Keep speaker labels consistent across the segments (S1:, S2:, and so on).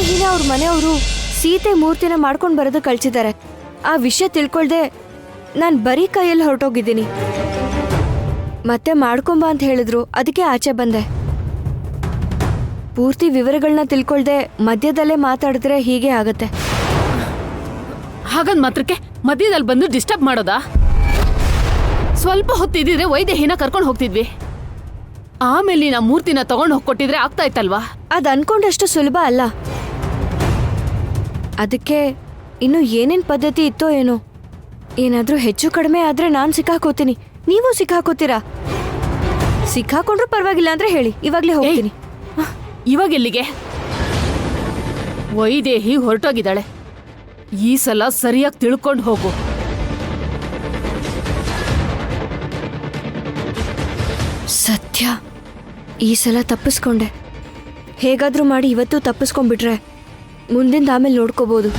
S1: ವೈದೇಹಿನ ಅವ್ರ ಮನೆಯವರು ಸೀತೆ ಮೂರ್ತಿನ ಮಾಡ್ಕೊಂಡು ಬರೋದು ಕಳ್ಸಿದ್ದಾರೆ. ಆ ವಿಷಯ ತಿಳ್ಕೊಳ್ದೆ ನಾನು ಬರೀ ಕೈಯಲ್ಲಿ ಹೊರಟೋಗಿದ್ದೀನಿ. ಮತ್ತೆ ಮಾಡ್ಕೊಂಬ ಅಂತ ಹೇಳಿದ್ರು, ಅದಕ್ಕೆ ಆಚೆ ಬಂದೆ. ಪೂರ್ತಿ ವಿವರಗಳನ್ನ ತಿಳ್ಕೊಳ್ದೆ ಮಧ್ಯದಲ್ಲೇ ಮಾತಾಡಿದ್ರೆ ಹೀಗೆ ಆಗತ್ತೆ.
S2: ಹಾಗಂದ್ ಮಾತ್ರಕ್ಕೆ ಮಧ್ಯದಲ್ಲಿ ಬಂದು ಡಿಸ್ಟರ್ಬ್ ಮಾಡೋದಾ? ಸ್ವಲ್ಪ ಹೊತ್ತಿದ್ರೆ ವೈದೇಹಿನ ಕರ್ಕೊಂಡು ಹೋಗ್ತಿದ್ವಿ. ಆಮೇಲೆ ನೀನು ಆ ಮೂರ್ತಿನ ತಗೊಂಡು ಹೋಗ್ಕೊಟ್ಟಿದ್ರೆ ಆಗ್ತಾ ಇತ್ತಲ್ವಾ?
S1: ಅದು ಅನ್ಕೊಂಡಷ್ಟು ಸುಲಭ ಅಲ್ಲ. ಅದಕ್ಕೆ ಇನ್ನು ಏನೇನ್ ಪದ್ಧತಿ ಇತ್ತೋ ಏನೋ. ಏನಾದ್ರೂ ಹೆಚ್ಚು ಕಡಿಮೆ ಆದ್ರೆ ನಾನು ಸಿಕ್ಕಾಕೋತೀನಿ, ನೀವು ಸಿಕ್ಕಾಕೋತೀರಾ. ಸಿಕ್ಕಾಕೊಂಡ್ರು ಪರವಾಗಿಲ್ಲ ಅಂದ್ರೆ ಹೇಳಿ, ಇವಾಗ್ಲೇ ಹೋಗ್ತೀನಿ.
S2: ಇವಾಗ ಎಲ್ಲಿಗೆ? ವೈದೇಹಿ ಹೊರಟೋಗಿದ್ದಾಳೆ. ಈ ಸಲ ಸರಿಯಾಗಿ ತಿಳ್ಕೊಂಡು ಹೋಗು.
S1: ಸತ್ಯ, ಈ ಸಲ ತಪ್ಪಿಸ್ಕೊಂಡೆ. ಹೇಗಾದ್ರೂ ಮಾಡಿ ಇವತ್ತು ತಪ್ಪಿಸ್ಕೊಂಡ್ಬಿಟ್ರೆ ಮುಂದಿಂದ ಆಮೇಲೆ ನೋಡ್ಕೋಬಹುದು.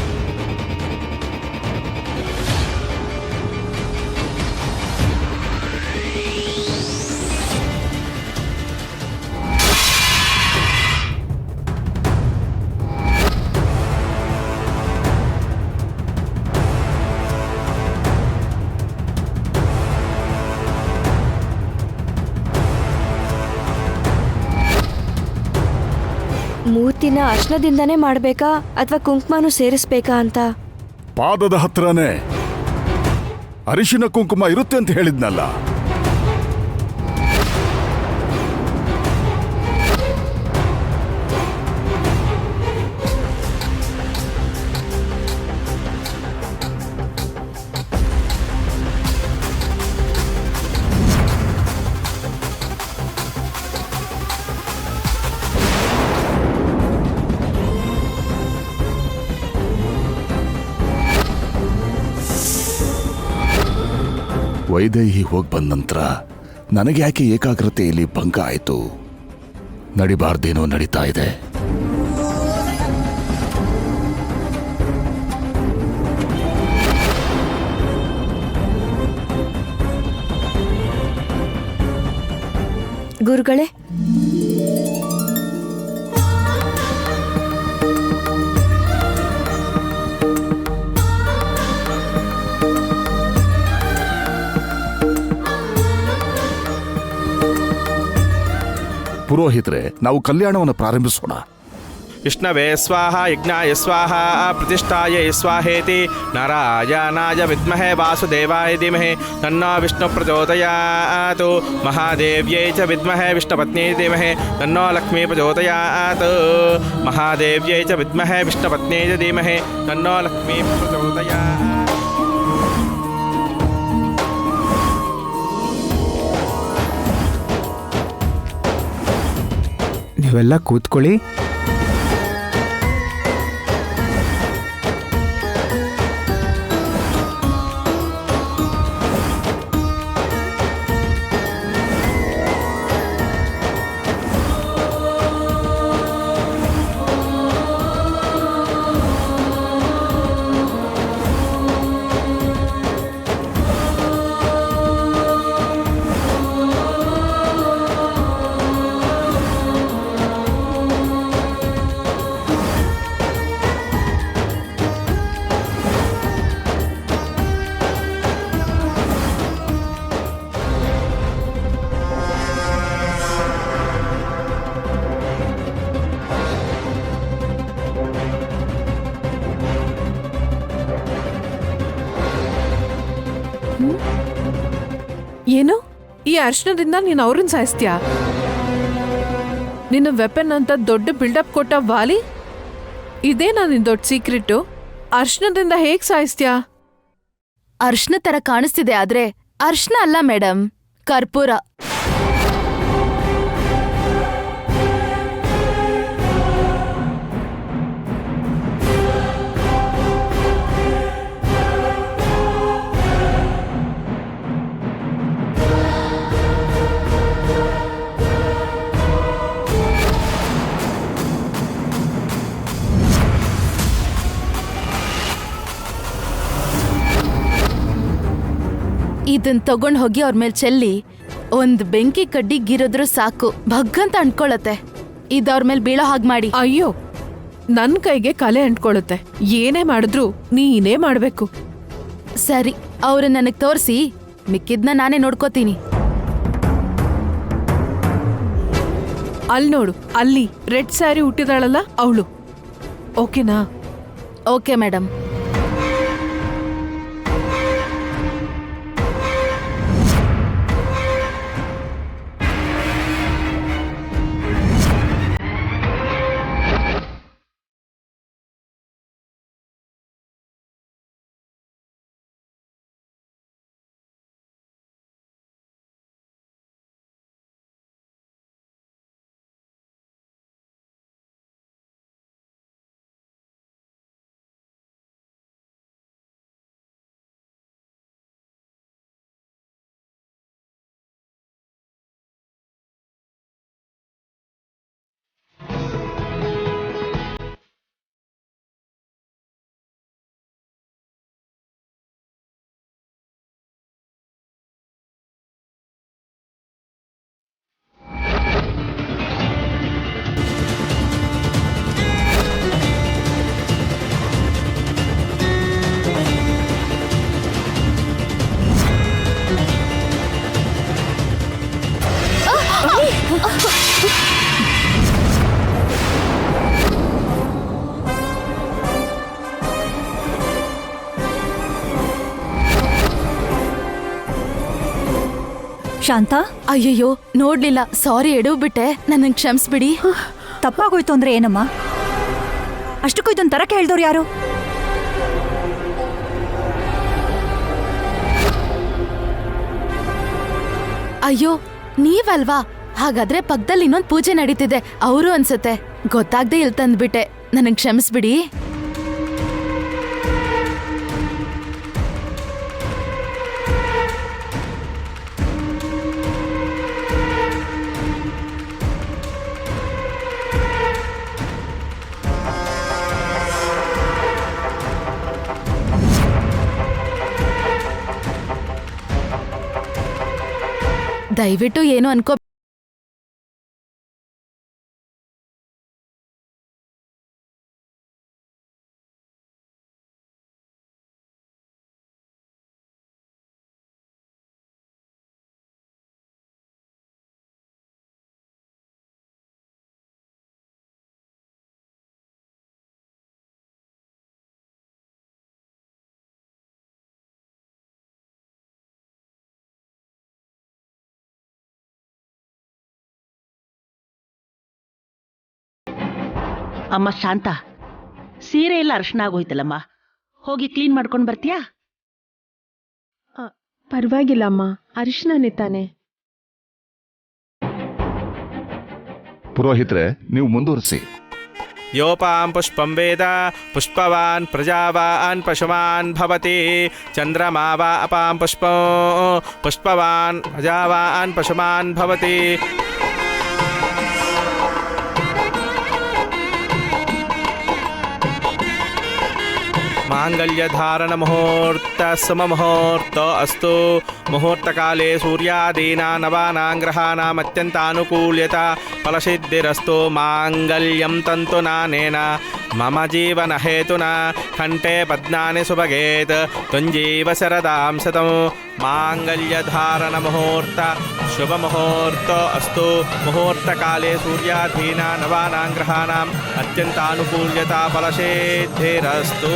S1: ಮೂರ್ತಿನ ಅರ್ಶನದಿಂದನೇ ಮಾಡ್ಬೇಕಾ ಅಥವಾ ಕುಂಕುಮನೂ ಸೇರಿಸ್ಬೇಕಾ ಅಂತ?
S3: ಪಾದದ ಹತ್ರನೇ ಅರಿಶಿನ ಕುಂಕುಮ ಇರುತ್ತೆ ಅಂತ ಹೇಳಿದ್ನಲ್ಲ. ವೈದೇಹಿ ಹೋಗಿ ಬಂದ ನಂತರ ನನಗೆ ಯಾಕೆ ಏಕಾಗ್ರತೆಯಲ್ಲಿ ಭಂಗ ಆಯಿತು? ನಡಿಬಾರ್ದೇನೋ ನಡೀತಾ ಇದೆ.
S1: ಗುರುಗಳೇ,
S3: ಪುರೋಹಿತರೆ, ನಾವು ಕಲ್ಯಾಣವನ್ನು ಪ್ರಾರಂಭಿಸೋಣ.
S4: ವಿಷ್ಣವೇ ಸ್ವಾಹ, ಯಜ್ಞಾಯ ಸ್ವಾಹ, ಪ್ರತಿಷ್ಠಾಯ ಸ್ವಾಹೇತಿ, ನಾರಾಯಣಾಯ ವಿದ್ಮಹೇ ವಾಸುದೇವಾಯ ಧೀಮಹಿ ತನ್ನೋ ವಿಷ್ಣು ಪ್ರಚೋದಯಾತ್, ಮಹಾದೇವ್ಯೈ ಚ ವಿದ್ಮಹೇ ವಿಷ್ಣುಪತ್ನ್ಯೈ ಧೀಮಹಿ ತನ್ನೋ ಲಕ್ಷ್ಮೀ ಪ್ರಚೋದಯಾತ್, ಮಹಾದೇವ್ಯೈ ಚ ವಿದ್ಮಹೇ ವಿಷ್ಣುಪತ್ನ್ಯೈ ಧೀಮಹಿ ತನ್ನೋ ಲಕ್ಷ್ಮೀ ಪ್ರಚೋದಯಾತ್.
S5: ನೀವೆಲ್ಲ ಕೂತ್ಕೊಳ್ಳಿ.
S6: ಏನು ಈ ಅರ್ಶನದಿಂದ ನೀನು ಅವ್ರನ್ನ ಸಾಯಿಸ್ತೀಯಾ? ನಿನ್ನ ವೆಪನ್ ಅಂತ ದೊಡ್ಡ ಬಿಲ್ಡಪ್ ಕೊಟ್ಟ ವಾಲಿ, ಇದೇನಾ ನಿನ್ ದೊಡ್ಡ ಸೀಕ್ರೆಟು? ಅರ್ಶನದಿಂದ ಹೇಗ್ ಸಾಯಿಸ್ತೀಯಾ?
S2: ಅರ್ಶನ ತರ ಕಾಣಿಸ್ತಿದೆ, ಆದ್ರೆ ಅರ್ಶನ ಅಲ್ಲ ಮೇಡಮ್, ಕರ್ಪೂರ. ಇದನ್ ತಗೊಂಡ್ ಹೋಗಿ ಅವ್ರ ಮೇಲೆ ಚೆಲ್ಲಿ ಒಂದ್ ಬೆಂಕಿ ಕಡ್ಡಿ ಗಿರಿದ್ರು ಸಾಕು, ಭಗ್ಗಂತ ಅನ್ಕೊಳತ್ತೆ. ಇದವ್ರ ಮೇಲೆ ಬೀಳೋ ಹಾಗೆ ಮಾಡಿ.
S6: ಅಯ್ಯೋ, ನನ್ ಕೈಗೆ ಕಲೆ ಅಂಟ್ಕೊಳ್ಳುತ್ತೆ. ಏನೇ ಮಾಡಿದ್ರು ನೀನೇ ಮಾಡ್ಬೇಕು.
S2: ಸರಿ, ಅವ್ರು ನನಗ್ ತೋರಿಸಿ, ಮಿಕ್ಕಿದ್ನ ನಾನೇ ನೋಡ್ಕೋತೀನಿ.
S6: ಅಲ್ಲಿ ನೋಡು, ಅಲ್ಲಿ ರೆಡ್ ಸ್ಯಾರಿ ಹುಟ್ಟಿದಾಳಲ್ಲ ಅವಳು. ಓಕೆನಾ?
S2: Okay madam.
S7: ಶಾಂತ,
S2: ಅಯ್ಯಯ್ಯೋ, ನೋಡ್ಲಿಲ್ಲ. ಸಾರಿ, ಎಡವ್ಬಿಟ್ಟೆ. ನನ್ನ ಕ್ಷಮಿಸ್ಬಿಡಿ.
S7: ತಪ್ಪಾಗೋಯ್ತು ಅಂದ್ರೆ ಏನಮ್ಮ? ಅಷ್ಟಕ್ಕೂ ಇದೊಂದು ತರ ಕೇಳ್ದವ್ರು ಯಾರು?
S2: ಅಯ್ಯೋ, ನೀವಲ್ವಾ? ಹಾಗಾದ್ರೆ ಪಕ್ಕದಲ್ಲಿ ಇನ್ನೊಂದು ಪೂಜೆ ನಡೀತಿದೆ, ಅವರು ಅನ್ಸುತ್ತೆ. ಗೊತ್ತಾಗ್ದೆ ಇಲ್ಲಿ ತಂದ್ಬಿಟ್ಟೆ. ನನಗ್ ಕ್ಷಮಿಸ್ಬಿಡಿ. ದಯವಿಟ್ಟು ಏನು ಅನ್ಕೋ.
S8: ಅಮ್ಮ ಶಾಂತ, ಸೀರೆ ಎಲ್ಲ ಅರ್ಶನ ಆಗೋಯ್ತಲ್ಲಮ್ಮ, ಹೋಗಿ ಕ್ಲೀನ್ ಮಾಡ್ಕೊಂಡು ಬರ್ತೀಯಾ?
S9: ಪರವಾಗಿಲ್ಲಮ್ಮ, ಅರಿಶಿನನೇ ತಾನೆ.
S3: ಪುರೋಹಿತ್ರೆ, ನೀವು ಮುಂದುವರಿಸಿ.
S4: ಯೋಪಾಂ ಪುಷ್ಪಂ ವೇದ ಪುಷ್ಪವಾನ್ ಪ್ರಜಾವಾನ್ ಪಶುಮಾನ್ ಭವತಿ. ಚಂದ್ರಮಾ ವಾ ಅಪಾಂ ಪುಷ್ಪವಾನ್ ಪ್ರಜಾವಾನ್ ಪಶುಮಾನ್ ಭವತಿ. ಮಾಂಗಲ್ಯಧಾರಣ ಮುಹೂರ್ತ ಸುಮ ಮುಹೂರ್ತ ಅಸ್ತು. ಮುಹೂರ್ತಕಾಲೇ ಸೂರ್ಯಾದೀನಾ ನವಾನಾಂ ಗ್ರಹಾನಾಂ ಅತ್ಯಂತಾನುಕೂಲ್ಯತಾ ಫಲಸಿದ್ಧಿರಸ್ತು. ಮಾಂಗಲ್ಯಂ ತಂತುನಾನೇನ ಮಮ ಜೀವನ ಹೇತುನಾ ಕಂಠೆ ಪದ್ಮಾನಿ ಸುಭಗೇತ್ ತ್ವಂಜೀವ ಶರದಾಂ ಶತಂ. ಮಾಂಗಲ್ಯಧಾರಣ ಮುಹೂರ್ತ ಶುಭ ಮುಹೂರ್ತ ಅಸ್ತು. ಮುಹೂರ್ತಕಾಲೇ ಸೂರ್ಯಾಧೀನಾ ನವಾನಾಂ ಗ್ರಹಾನಾಂ ಅತ್ಯಂತಾನುಕೂಲ್ಯತಾ ಫಲಸಿದ್ಧಿರಸ್ತು.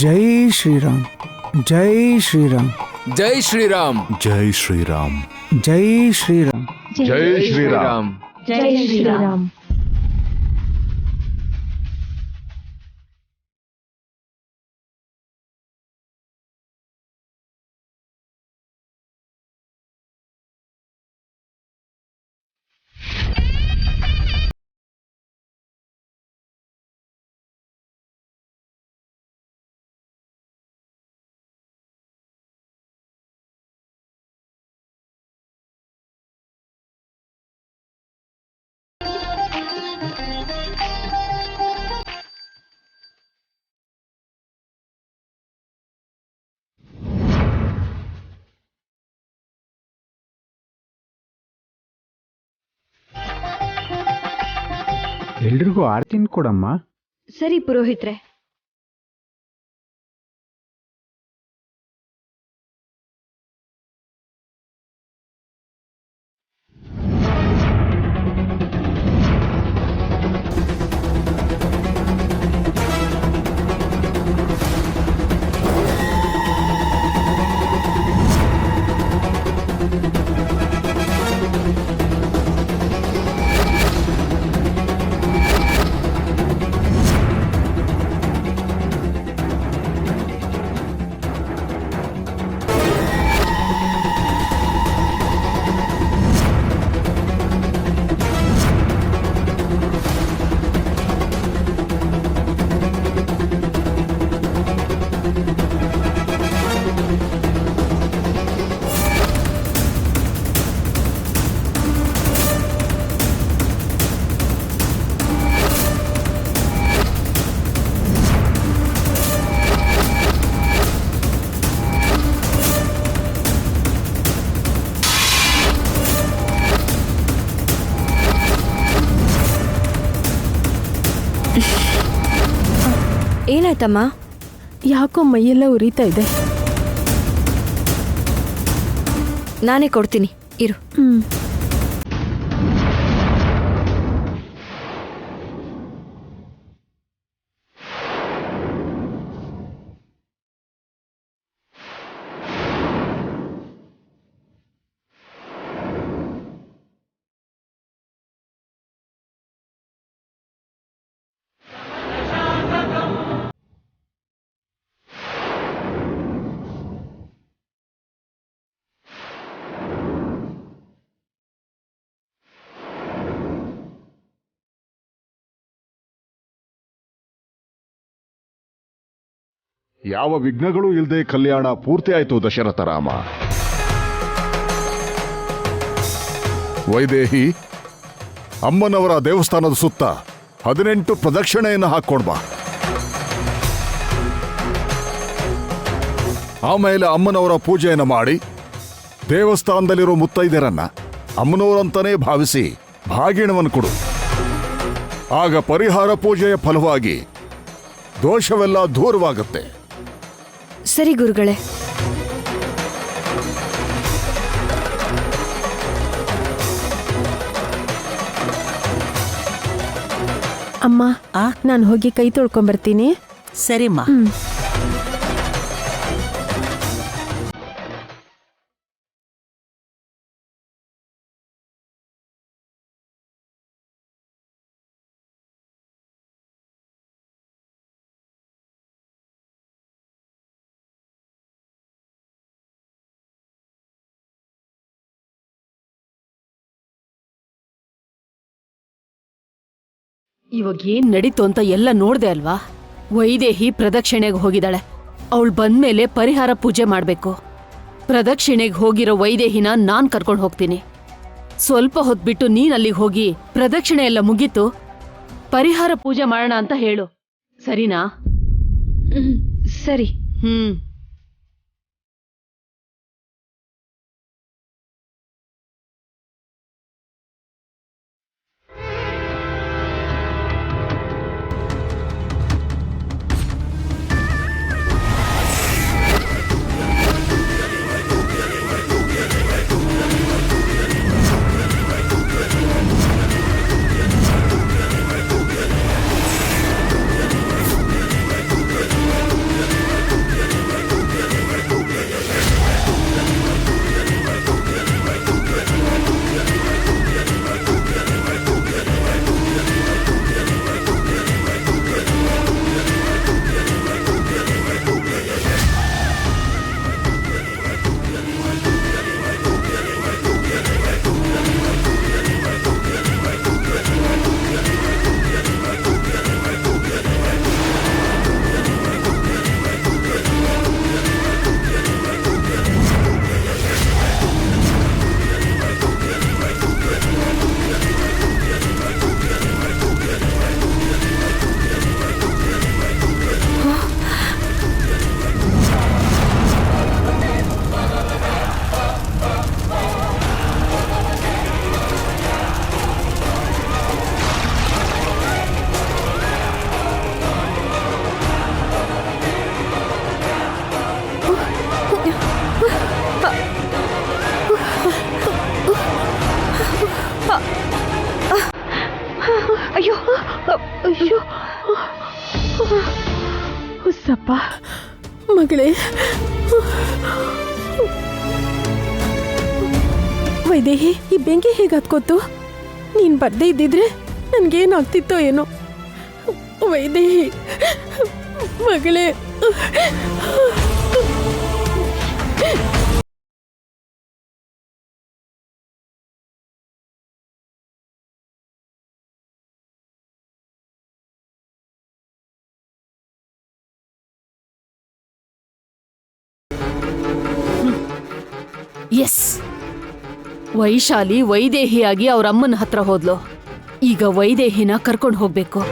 S5: ಜೈ ಶ್ರೀರಾಮ್, ಜೈ ಶ್ರೀರಾಮ್,
S10: ಜೈ ಶ್ರೀರಾಮ್,
S3: ಜೈ ಶ್ರೀರಾಮ್,
S5: ಜೈ ಶ್ರೀರಾಮ್,
S3: ಜೈ ಶ್ರೀರಾಮ್.
S9: ಜೈ ಶ್ರೀರಾಮ್.
S5: ಎಲ್ರಿಗೂ ಆರತಿನ ಕೊಡಮ್ಮ.
S1: ಸರಿ ಪುರೋಹಿತ್ರೆ. ಏನಾಯ್ತಮ್ಮ?
S9: ಯಾಕೋ ಮೈಯೆಲ್ಲ ಉರಿತಾ ಇದೆ.
S1: ನಾನೇ ಕೊಡ್ತೀನಿ ಇರು.
S3: ಯಾವ ವಿಘ್ನಗಳೂ ಇಲ್ಲದೆ ಕಲ್ಯಾಣ ಪೂರ್ತಿ ಆಯಿತು ದಶರಥ ರಾಮ. ವೈದೇಹಿ, ಅಮ್ಮನವರ ದೇವಸ್ಥಾನದ ಸುತ್ತ 18 ಪ್ರದಕ್ಷಿಣೆಯನ್ನು ಹಾಕ್ಕೊಡ್ಬಾ. ಆಮೇಲೆ ಅಮ್ಮನವರ ಪೂಜೆಯನ್ನು ಮಾಡಿ ದೇವಸ್ಥಾನದಲ್ಲಿರೋ ಮುತ್ತೈದೆಯರನ್ನ ಅಮ್ಮನವರಂತಾನೇ ಭಾವಿಸಿ ಭಾಗಿಣವನ್ನು ಕೊಡು. ಆಗ ಪರಿಹಾರ ಪೂಜೆಯ ಫಲವಾಗಿ ದೋಷವೆಲ್ಲ ದೂರವಾಗುತ್ತೆ.
S1: ಸರಿ ಗುರುಗಳೇ.
S9: ಅಮ್ಮ, ನಾನು ಹೋಗಿ ಕೈ ತೊಳ್ಕೊಂಬರ್ತೀನಿ.
S8: ಸರಿಮ್ಮ.
S2: ಇವಾಗ ಏನ್ ನಡೀತು ಅಂತ ಎಲ್ಲ ನೋಡ್ದೆ ಅಲ್ವಾ? ವೈದೇಹಿ ಪ್ರದಕ್ಷಿಣೆಗೆ ಹೋಗಿದ್ದಾಳೆ. ಅವಳು ಬಂದ್ಮೇಲೆ ಪರಿಹಾರ ಪೂಜೆ ಮಾಡ್ಬೇಕು. ಪ್ರದಕ್ಷಿಣೆಗೆ ಹೋಗಿರೋ ವೈದೇಹಿನ ನಾನ್ ಕರ್ಕೊಂಡು ಹೋಗ್ತೀನಿ. ಸ್ವಲ್ಪ ಹೊತ್ಬಿಟ್ಟು ನೀನ್ ಅಲ್ಲಿಗೆ ಹೋಗಿ ಪ್ರದಕ್ಷಿಣೆ ಎಲ್ಲ ಮುಗೀತು ಪರಿಹಾರ ಪೂಜೆ ಮಾಡೋಣ ಅಂತ ಹೇಳು, ಸರಿನಾ?
S1: ಸರಿ.
S9: ಮಗಳೇ, ವೈದೇಹಿ, ಈ ಬೆಂಕಿ ಹೇಗೆ ಹತ್ಕೋತು? ನೀನ್ ಬರ್ದೇ ಇದ್ದಿದ್ರೆ ನನ್ಗೇನಾಗ್ತಿತ್ತೋ ಏನೋ. ವೈದೇಹಿ ಮಗಳೇ.
S2: ಎಸ್, ವೈಶಾಲಿ ವೈದೇಹಿಯಾಗಿ ಅವ್ರ ಅಮ್ಮನ ಹತ್ರ ಹೋದ್ಲು. ಈಗ ವೈದೇಹಿನ ಕರ್ಕೊಂಡು ಹೋಗ್ಬೇಕು.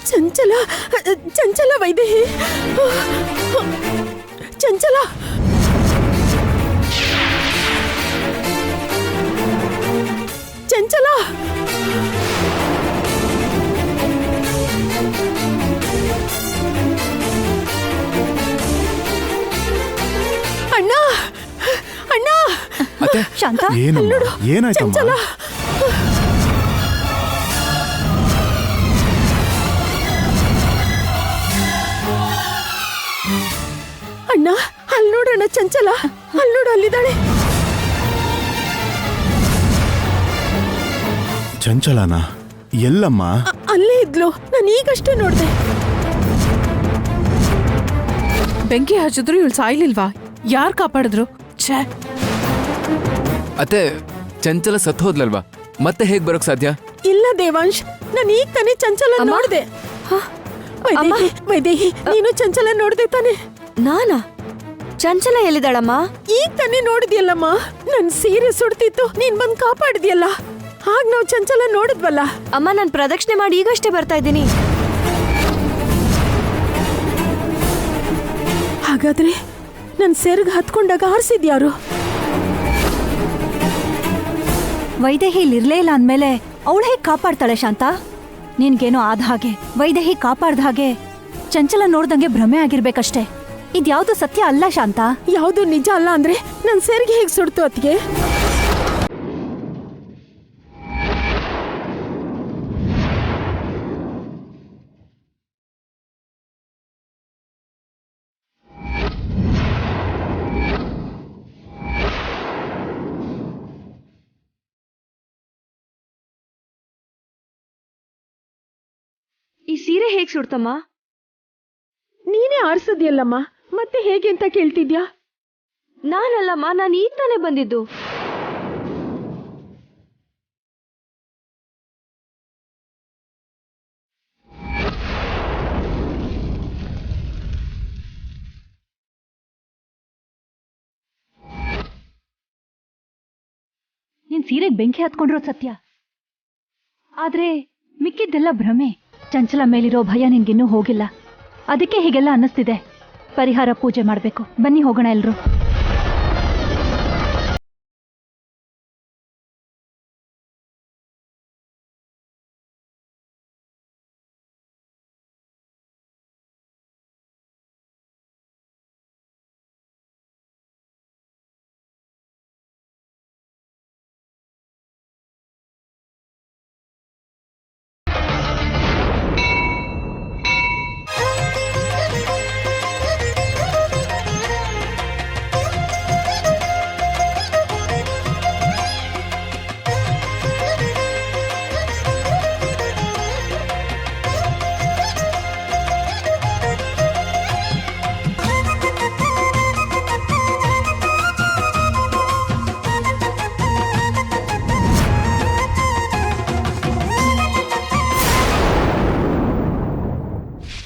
S9: ಚಂಚಲ, ಚಂಚಲ ವೈದೇಹಿ, ಚಂಚಲ. ಚಂಚಲ, ಅಣ್ಣ, ಅಣ್ಣ.
S7: ಶಾಂತ,
S3: ಏನಾಯ್ತು?
S9: ಚಂಚಲ. ಅಣ್ಣ, ಅಲ್ಲಿ ನೋಡೋಣ ಚಂಚಲ, ಅಲ್ಲಿ ನೋಡು, ಅಲ್ಲಿದ್ದಾಳೆ.
S3: ಚಂಚಲನಾ? ಎಲ್ಲಮ್ಮ?
S9: ಅಲ್ಲೇ ಇದ್ಲು, ನಾನು ಈಗಷ್ಟೇ ನೋಡ್ದೆ.
S6: ಬೆಂಕಿ ಹಚ್ಚಿದ್ರು ಇವಳು ಸಾಯ್ಲಿಲ್ವಾ? ಯಾರು ಕಾಪಾಡಿದ್ರು? ಛೇ.
S10: ಅತ್ತೆ, ಚಂಚಲ ಸತ್ತು ಹೋದ್ಲಲ್ವಾ, ಮತ್ತೆ ಹೇಗ್ ಬರೋಕ್ ಸಾಧ್ಯ?
S9: ಇಲ್ಲ ದೇವಾಂಶ್, ನಾನು ಈಗ ತಾನೇ ಚಂಚಲ ನೋಡ್ದೆ. ವೈದೇಹಿ, ವೈದೇಹಿ, ನೀನು ಚಂಚಲ ನೋಡ್ದೆ ತಾನೆ?
S1: ನಾನಾ? ಚಂಚಲ ಎಲ್ಲಿದ್ದಾಳಮ್ಮ?
S9: ಈಗ ತಾನೇ ನೋಡಿದ್ಯಲ್ಲಮ್ಮ, ನನ್ ಸೀರೆ ಸುಡ್ತಿತ್ತು, ನೀನ್ ಬಂದ್ ಕಾಪಾಡಿದ್ಯಲ್ಲ, ಆಗ ನಾವು ಚಂಚಲ ನೋಡಿದ್ವಲ್ಲ.
S1: ಅಮ್ಮ, ನಾನು ಪ್ರದಕ್ಷಿಣೆ ಮಾಡಿ ಈಗಷ್ಟೇ ಬರ್ತಾ ಇದ್ದೀನಿ.
S9: ಹಾಗಾದ್ರೆ ನನ್ ಸೆರ್ಗ್ ಹತ್ಕೊಂಡಾಗ ಆರಿಸಿದ್ಯಾರು?
S7: ವೈದೇಹಿ ಇಲ್ಲಿರ್ಲೇ ಇಲ್ಲ ಅಂದ್ಮೇಲೆ ಅವಳು ಹೇಗೆ ಕಾಪಾಡ್ತಾಳೆ ಶಾಂತ? ನಿನ್ಗೇನೋ ಆದ ಹಾಗೆ, ವೈದೇಹಿ ಕಾಪಾಡ್ದ ಹಾಗೆ ಚಂಚಲ ನೋಡ್ದಂಗೆ ಭ್ರಮೆ ಆಗಿರ್ಬೇಕಷ್ಟೇ. ಇದ್ಯಾವುದು ಸತ್ಯ ಅಲ್ಲ ಶಾಂತ.
S9: ಯಾವುದು ನಿಜ ಅಲ್ಲ ಅಂದ್ರೆ ನನ್ ಸೆರ್ಗೆ ಹೇಗೆ ಸುಡ್ತು ಅತ್ಗೆ?
S1: ಈ ಸೀರೆ ಹೇಗ್ ಸುಡ್ತಮ್ಮ?
S9: ನೀನೇ ಆರಿಸಿದ್ಯಲ್ಲಮ್ಮ, ಮತ್ತೆ ಹೇಗೆ ಅಂತ ಕೇಳ್ತಿದ್ಯಾ?
S1: ನಾನಲ್ಲಮ್ಮ, ನಾನು ಈಗ ತಾನೇ ಬಂದಿದ್ದು.
S7: ನಿನ್ ಸೀರೆಗೆ ಬೆಂಕಿ ಹತ್ಕೊಂಡಿರೋದು ಸತ್ಯ, ಆದ್ರೆ ಮಿಕ್ಕಿದ್ದೆಲ್ಲ ಭ್ರಮೆ. ಚಂಚಲ ಮೇಲಿರೋ ಭಯ ನಿನ್ಗಿನ್ನೂ ಹೋಗಿಲ್ಲ, ಅದಕ್ಕೆ ಹೀಗೆಲ್ಲ ಅನ್ನಿಸ್ತಿದೆ. ಪರಿಹಾರ ಪೂಜೆ ಮಾಡ್ಬೇಕು. ಬನ್ನಿ ಹೋಗೋಣ ಎಲ್ರು.